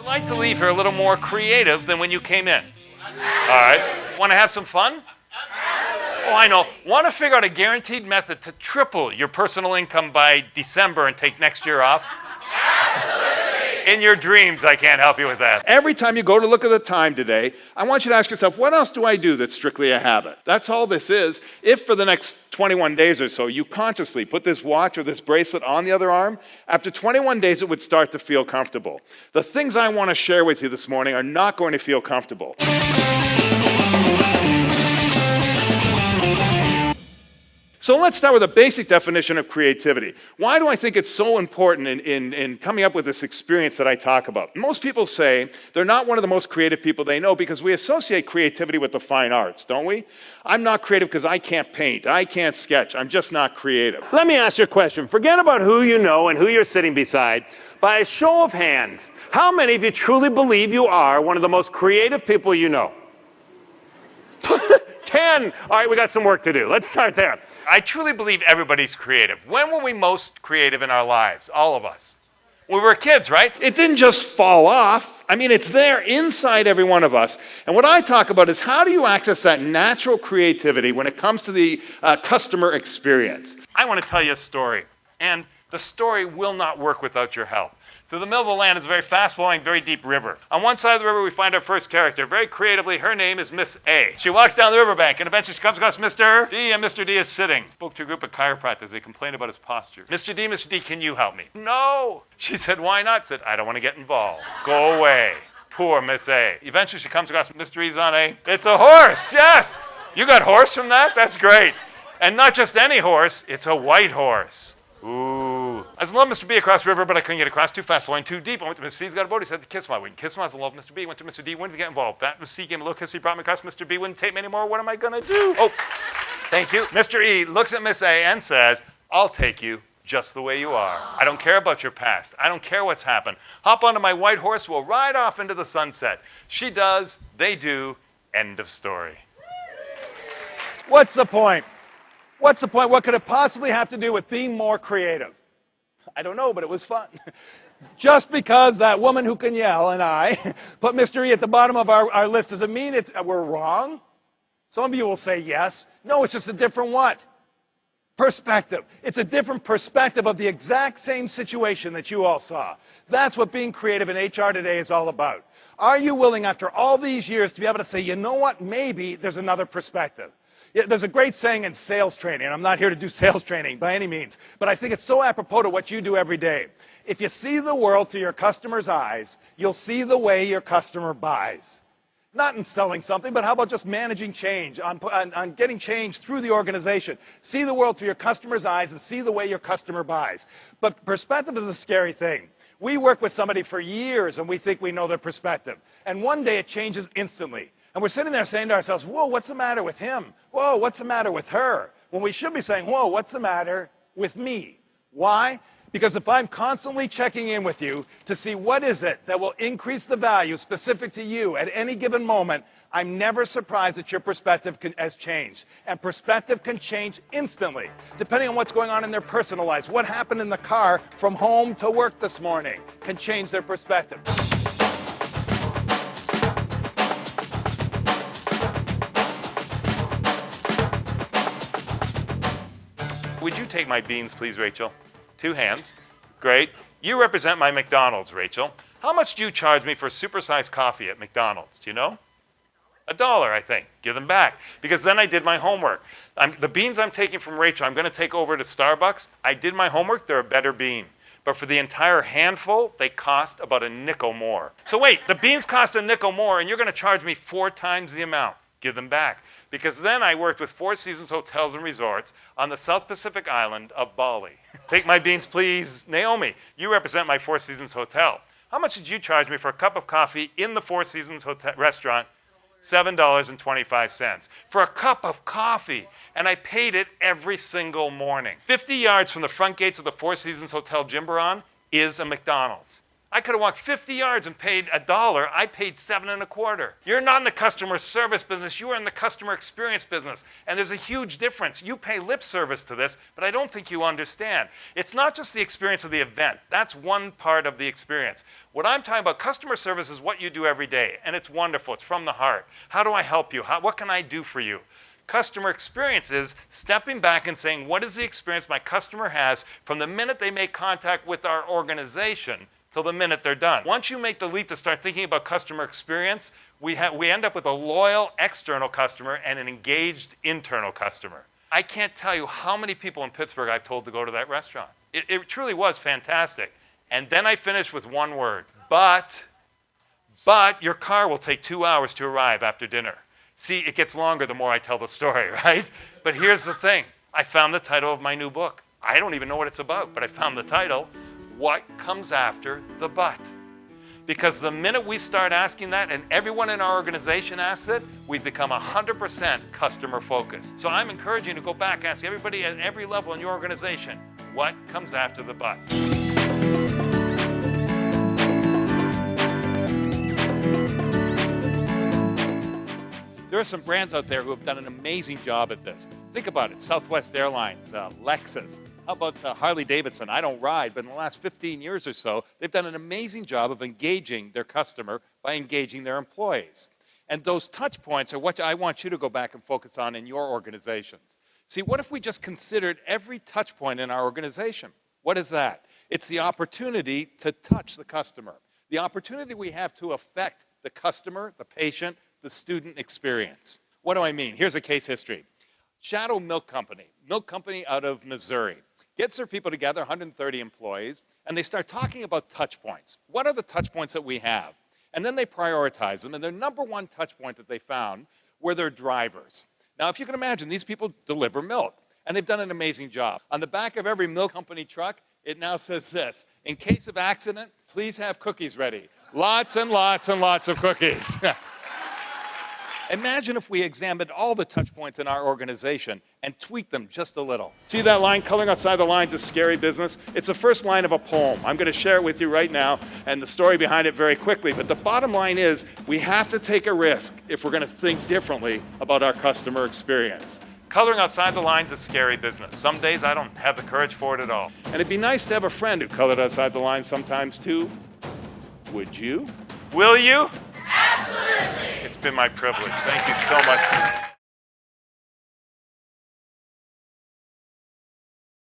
I'd like to leave here a little more creative than when you came in. All right. Want to have some fun? Oh, I know. Want to figure out a guaranteed method to triple your personal income by December and take next year off? In your dreams, I can't help you with that. Every time you go to look at the time today, I want you to ask yourself, what else do I do that's strictly a habit? That's all this is. If for the next 21 days or so, you consciously put this watch or this bracelet on the other arm, after 21 days, it would start to feel comfortable. The things I want to share with you this morning are not going to feel comfortable. So let's start with a basic definition of creativity. Why do I think it's so important in coming up with this experience that I talk about? Most people say they're not one of the most creative people they know because we associate creativity with the fine arts, don't we? I'm not creative because I can't paint, I can't sketch, I'm just not creative. Let me ask you a question. Forget about who you know and who you're sitting beside. By a show of hands, how many of you truly believe you are one of the most creative people you know? 10. All right, we got some work to do. Let's start there. I truly believe everybody's creative. When were we most creative in our lives? All of us. We were kids, right? It didn't just fall off. I mean, it's there inside every one of us. And what I talk about is how do you access that natural creativity when it comes to the customer experience? I want to tell you a story, and the story will not work without your help. Through the middle of the land is a very fast-flowing, very deep river. On one side of the river, we find our first character. Very creatively, her name is Miss A. She walks down the riverbank, and eventually she comes across Mr. D, and Mr. D is sitting. Spoke to a group of chiropractors. They complained about his posture. Mr. D, can you help me? No. She said, why not? Said, I don't want to get involved. Go away. Poor Miss A. Eventually, she comes across Mr. E's on a... It's a horse, yes. You got horse from that? That's great. And not just any horse, it's a white horse. Ooh. I was in love with Mr. B across the river, but I couldn't get across. Too fast, flowing too deep. I went to Mr. C's, got a boat. He said to kiss my wing. Kiss my, I was in love with Mr. B. Went to Mr. D, wouldn't get involved. That Mr. C gave me a little kiss. He brought me across. Mr. B wouldn't take me anymore. What am I going to do? Oh, thank you. Mr. E looks at Miss A and says, I'll take you just the way you are. I don't care about your past. I don't care what's happened. Hop onto my white horse. We'll ride off into the sunset. She does. They do. End of story. What's the point? What's the point? What could it possibly have to do with being more creative? I don't know, but it was fun. Just because that woman who can yell and I put Mr. E at the bottom of our list, does it mean we're wrong? Some of you will say yes. No, it's just a different what? Perspective. It's a different perspective of the exact same situation that you all saw. That's what being creative in HR today is all about. Are you willing, after all these years, to be able to say, you know what, maybe there's another perspective? Yeah, there's a great saying in sales training, and I'm not here to do sales training by any means, but I think it's so apropos to what you do every day. If you see the world through your customer's eyes, you'll see the way your customer buys. Not in selling something, but how about just managing change, on getting change through the organization. See the world through your customer's eyes and see the way your customer buys. But perspective is a scary thing. We work with somebody for years and we think we know their perspective. And one day it changes instantly. And we're sitting there saying to ourselves, whoa, what's the matter with him? Whoa, what's the matter with her? When we should be saying, whoa, what's the matter with me? Why? Because if I'm constantly checking in with you to see what is it that will increase the value specific to you at any given moment, I'm never surprised that your perspective has changed. And perspective can change instantly, depending on what's going on in their personal lives. What happened in the car from home to work this morning can change their perspective. Would you take my beans, please, Rachel? 2 hands. Great. You represent my McDonald's, Rachel. How much do you charge me for supersized coffee at McDonald's? Do you know? $1, I think. Give them back. Because then I did my homework. The beans I'm taking from Rachel, I'm going to take over to Starbucks. I did my homework. They're a better bean. But for the entire handful, they cost about $0.05 more. So wait, the beans cost $0.05 more, and you're going to charge me 4 times the amount. Give them back. Because then I worked with 4 Seasons Hotels and Resorts on the South Pacific island of Bali. Take my beans, please. Naomi, you represent my 4 Seasons Hotel. How much did you charge me for a cup of coffee in the 4 Seasons Hotel restaurant? $7.25 for a cup of coffee. And I paid it every single morning. 50 yards from the front gates of the 4 Seasons Hotel Jimbaran is a McDonald's. I could have walked 50 yards and paid $1. I paid $7.25. You're not in the customer service business. You are in the customer experience business. And there's a huge difference. You pay lip service to this, but I don't think you understand. It's not just the experience of the event. That's one part of the experience. What I'm talking about, customer service is what you do every day, and it's wonderful. It's from the heart. How do I help you? What can I do for you? Customer experience is stepping back and saying, what is the experience my customer has from the minute they make contact with our organization till the minute they're done. Once you make the leap to start thinking about customer experience, we end up with a loyal external customer and an engaged internal customer. I can't tell you how many people in Pittsburgh I've told to go to that restaurant. It truly was fantastic. And then I finished with one word, but your car will take 2 hours to arrive after dinner. See, it gets longer the more I tell the story, right? But here's the thing. I found the title of my new book. I don't even know what it's about, but I found the title. What comes after the but? Because the minute we start asking that, and everyone in our organization asks it, we've become 100% customer focused. So I'm encouraging you to go back and ask everybody at every level in your organization, what comes after the but? There are some brands out there who have done an amazing job at this. Think about it, Southwest Airlines, Lexus. How about Harley Davidson? I don't ride, but in the last 15 years or so, they've done an amazing job of engaging their customer by engaging their employees. And those touch points are what I want you to go back and focus on in your organizations. See, what if we just considered every touch point in our organization? What is that? It's the opportunity to touch the customer. The opportunity we have to affect the customer, the patient, the student experience. What do I mean? Here's a case history. Shadow Milk Company out of Missouri, gets their people together, 130 employees, and they start talking about touch points. What are the touch points that we have? And then they prioritize them, and their number one touch point that they found were their drivers. Now, if you can imagine, these people deliver milk, and they've done an amazing job. On the back of every milk company truck, it now says this: in case of accident, please have cookies ready. Lots and lots and lots of cookies. Imagine if we examined all the touch points in our organization and tweaked them just a little. See that line, coloring outside the lines is scary business? It's the first line of a poem. I'm going to share it with you right now and the story behind it very quickly. But the bottom line is we have to take a risk if we're going to think differently about our customer experience. Coloring outside the lines is scary business. Some days I don't have the courage for it at all. And it'd be nice to have a friend who colored outside the lines sometimes too. Would you? Will you? Absolutely. It's been my privilege. Thank you so much.